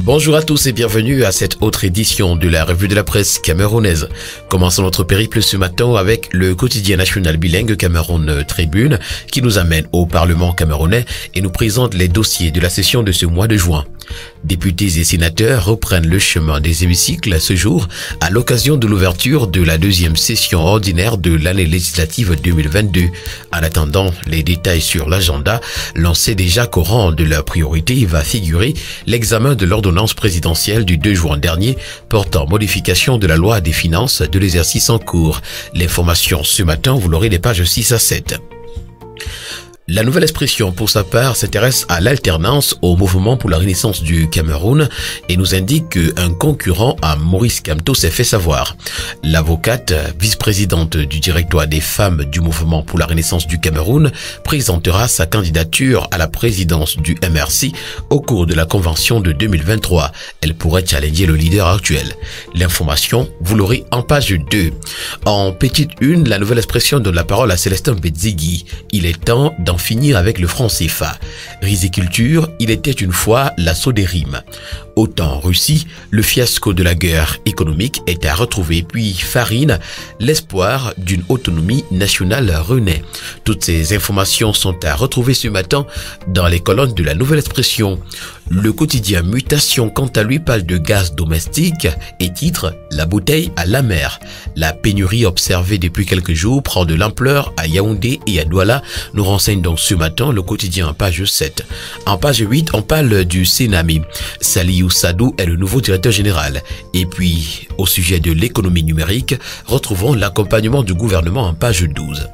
Bonjour à tous et bienvenue à cette autre édition de la revue de la presse camerounaise. Commençons notre périple ce matin avec le quotidien national bilingue Cameroun Tribune qui nous amène au Parlement camerounais et nous présente les dossiers de la session de ce mois de juin. Députés et sénateurs reprennent le chemin des hémicycles ce jour à l'occasion de l'ouverture de la deuxième session ordinaire de l'année législative 2022. En attendant les détails sur l'agenda, l'on sait déjà qu'au rang de leur priorité va figurer l'examen de l'ordonnance présidentielle du 2 juin dernier portant modification de la loi des finances de l'exercice en cours. L'information ce matin, vous l'aurez des pages 6 à 7. La Nouvelle Expression, pour sa part, s'intéresse à l'alternance au mouvement pour la renaissance du Cameroun et nous indique qu'un concurrent à Maurice Kamto s'est fait savoir. L'avocate, vice-présidente du directoire des femmes du mouvement pour la renaissance du Cameroun, présentera sa candidature à la présidence du MRC au cours de la convention de 2023. Elle pourrait challenger le leader actuel. L'information, vous l'aurez en page 2. En petite une, la Nouvelle Expression donne la parole à Célestin Bedzigui. Il est temps d'en finir avec le franc CFA. Riziculture, il était une fois l'assaut des rimes. Autant en Russie, le fiasco de la guerre économique est à retrouver, puis Farine, l'espoir d'une autonomie nationale renaît. Toutes ces informations sont à retrouver ce matin dans les colonnes de la Nouvelle Expression. Le quotidien Mutation, quant à lui, parle de gaz domestique et titre « La bouteille à la mer ». La pénurie observée depuis quelques jours prend de l'ampleur à Yaoundé et à Douala, nous renseigne donc ce matin le quotidien en page 7. En page 8, on parle du Sénami. Saliou Sadou est le nouveau directeur général. Et puis, au sujet de l'économie numérique, retrouvons l'accompagnement du gouvernement en page 12.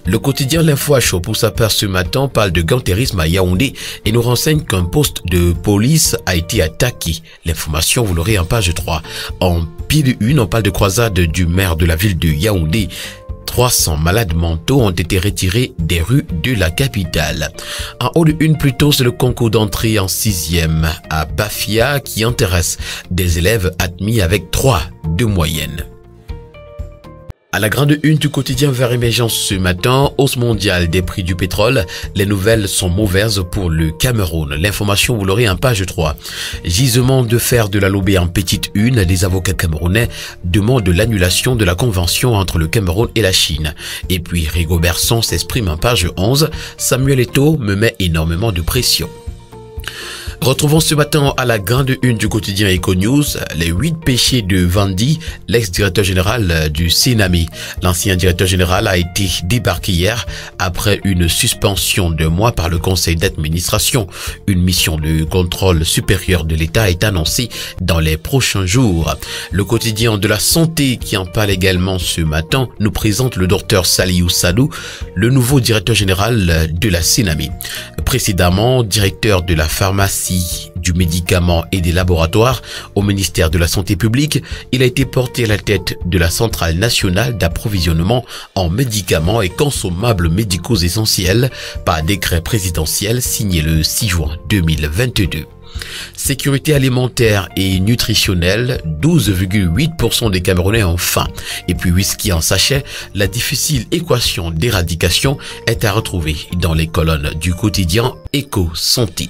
Le quotidien L'Info à chaud pour sa part ce matin parle de gantérisme à Yaoundé et nous renseigne qu'un poste de police a été attaqué. L'information, vous l'aurez en page 3. En pied de une, on parle de croisade du maire de la ville de Yaoundé. 300 malades mentaux ont été retirés des rues de la capitale. En haut de une plutôt, c'est le concours d'entrée en 6e à Bafia qui intéresse des élèves admis avec 3 de moyenne. À la grande une du quotidien Vers Émergence ce matin, hausse mondiale des prix du pétrole, les nouvelles sont mauvaises pour le Cameroun. L'information, vous l'aurez en page 3. Gisement de fer de la Lobé en petite une, les avocats camerounais demandent l'annulation de la convention entre le Cameroun et la Chine. Et puis Rigobertson s'exprime en page 11, Samuel Eto'o me met énormément de pression. Retrouvons ce matin à la grande une du quotidien Econews les 8 péchés de Vandi, l'ex-directeur général du Sénami. L'ancien directeur général a été débarqué hier après une suspension de mois par le conseil d'administration. Une mission de contrôle supérieur de l'État est annoncée dans les prochains jours. Le quotidien de la santé qui en parle également ce matin nous présente le docteur Saliou Sadou, le nouveau directeur général de la Sénami. Précédemment, directeur de la pharmacie, du médicament et des laboratoires au ministère de la Santé publique, il a été porté à la tête de la Centrale nationale d'approvisionnement en médicaments et consommables médicaux essentiels par décret présidentiel signé le 6 juin 2022. Sécurité alimentaire et nutritionnelle, 12,8% des Camerounais ont faim. Et puis whisky en sachet, la difficile équation d'éradication est à retrouver dans les colonnes du quotidien Éco-Santé.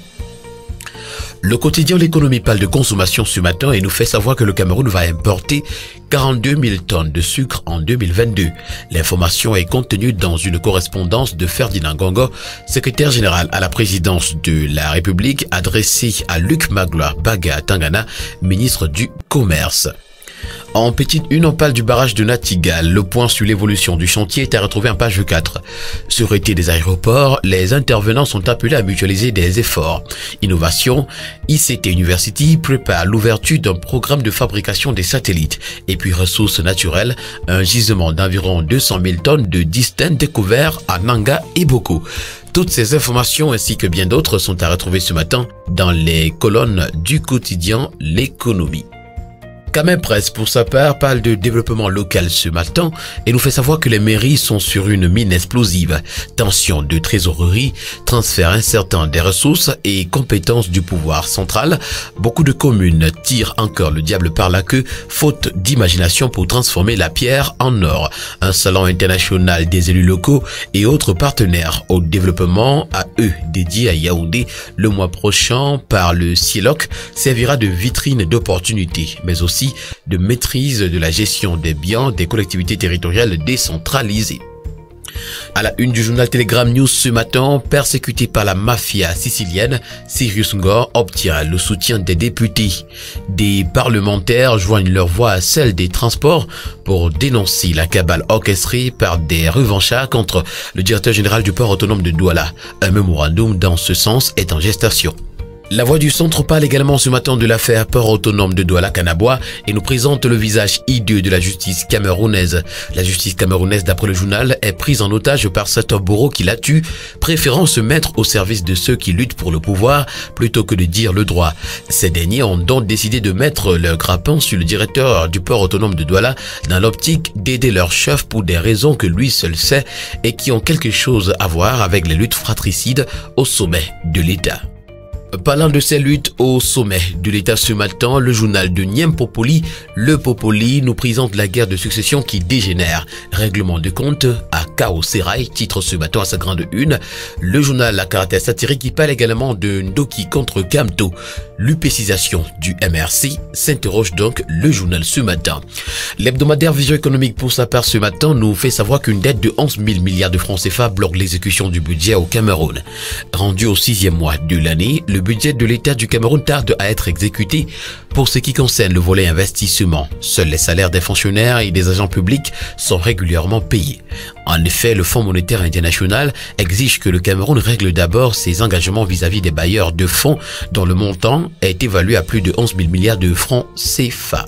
Le quotidien L'économie parle de consommation ce matin et nous fait savoir que le Cameroun va importer 42 000 tonnes de sucre en 2022. L'information est contenue dans une correspondance de Ferdinand Gongo, secrétaire général à la présidence de la République, adressée à Luc Magloire Baga Tangana, ministre du Commerce. En petite une, on parle du barrage de Natigal. Le point sur l'évolution du chantier est à retrouver en page 4. Sûreté des aéroports, les intervenants sont appelés à mutualiser des efforts. Innovation, ICT University prépare l'ouverture d'un programme de fabrication des satellites. Et puis ressources naturelles, un gisement d'environ 200 000 tonnes de distin découvert à Nanga et Boko. Toutes ces informations ainsi que bien d'autres sont à retrouver ce matin dans les colonnes du quotidien L'économie. Camer Presse, pour sa part, parle de développement local ce matin et nous fait savoir que les mairies sont sur une mine explosive. Tension de trésorerie, transfert incertain des ressources et compétences du pouvoir central. Beaucoup de communes tirent encore le diable par la queue, faute d'imagination pour transformer la pierre en or. Un salon international des élus locaux et autres partenaires au développement à eux dédié à Yaoundé le mois prochain par le CIELOC servira de vitrine d'opportunités, mais aussi de maîtrise de la gestion des biens des collectivités territoriales décentralisées. À la une du journal Telegram News ce matin, persécuté par la mafia sicilienne, Sirius Ngor obtient le soutien des députés. Des parlementaires joignent leur voix à celle des transports pour dénoncer la cabale orchestrée par des revanchards contre le directeur général du port autonome de Douala. Un mémorandum dans ce sens est en gestation. La Voix du Centre parle également ce matin de l'affaire port autonome de Douala-Kanaboua et nous présente le visage hideux de la justice camerounaise. La justice camerounaise, d'après le journal, est prise en otage par certains bourreaux qui la tuent, préférant se mettre au service de ceux qui luttent pour le pouvoir plutôt que de dire le droit. Ces derniers ont donc décidé de mettre leur grappin sur le directeur du port autonome de Douala dans l'optique d'aider leur chef pour des raisons que lui seul sait et qui ont quelque chose à voir avec les luttes fratricides au sommet de l'État. Parlant de ces luttes au sommet de l'État ce matin, le journal de Nyem Popoli, Le Popoli, nous présente la guerre de succession qui dégénère. Règlement de compte à Kao Serail, titre ce matin à sa grande une. Le journal à caractère satirique qui parle également de Ndoki contre Kamto. L'upécisation du MRC s'interroge donc le journal ce matin. L'hebdomadaire Vision économique pour sa part ce matin nous fait savoir qu'une dette de 11 000 milliards de francs CFA bloque l'exécution du budget au Cameroun. Rendu au 6e mois de l'année, le budget de l'État du Cameroun tarde à être exécuté. Pour ce qui concerne le volet investissement, seuls les salaires des fonctionnaires et des agents publics sont régulièrement payés. En effet, le Fonds monétaire international exige que le Cameroun règle d'abord ses engagements vis-à-vis des bailleurs de fonds dont le montant est évalué à plus de 11 000 milliards de francs CFA.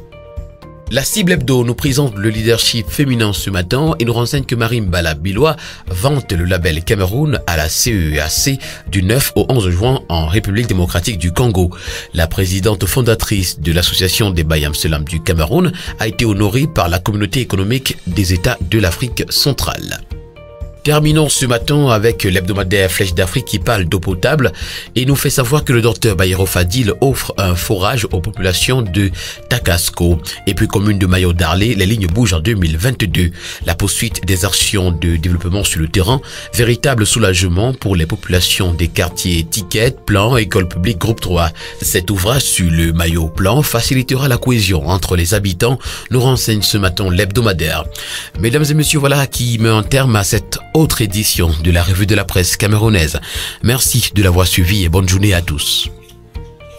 La cible hebdo nous présente le leadership féminin ce matin et nous renseigne que Marimbala Bilois vante le label Cameroun à la CEAC du 9 au 11 juin en République démocratique du Congo. La présidente fondatrice de l'association des Bayam Selam du Cameroun a été honorée par la communauté économique des États de l'Afrique centrale. Terminons ce matin avec l'hebdomadaire Flèche d'Afrique qui parle d'eau potable et nous fait savoir que le docteur Bayero Fadil offre un forage aux populations de Takasco. Et puis commune de Mayo Darlé, les lignes bougent en 2022. La poursuite des actions de développement sur le terrain, véritable soulagement pour les populations des quartiers Ticket, Plan, École publique Groupe 3. Cet ouvrage sur le Mayo Plan facilitera la cohésion entre les habitants, nous renseigne ce matin l'hebdomadaire. Mesdames et messieurs, voilà qui met un terme à cette autre édition de la revue de la presse camerounaise. Merci de l'avoir suivi et bonne journée à tous.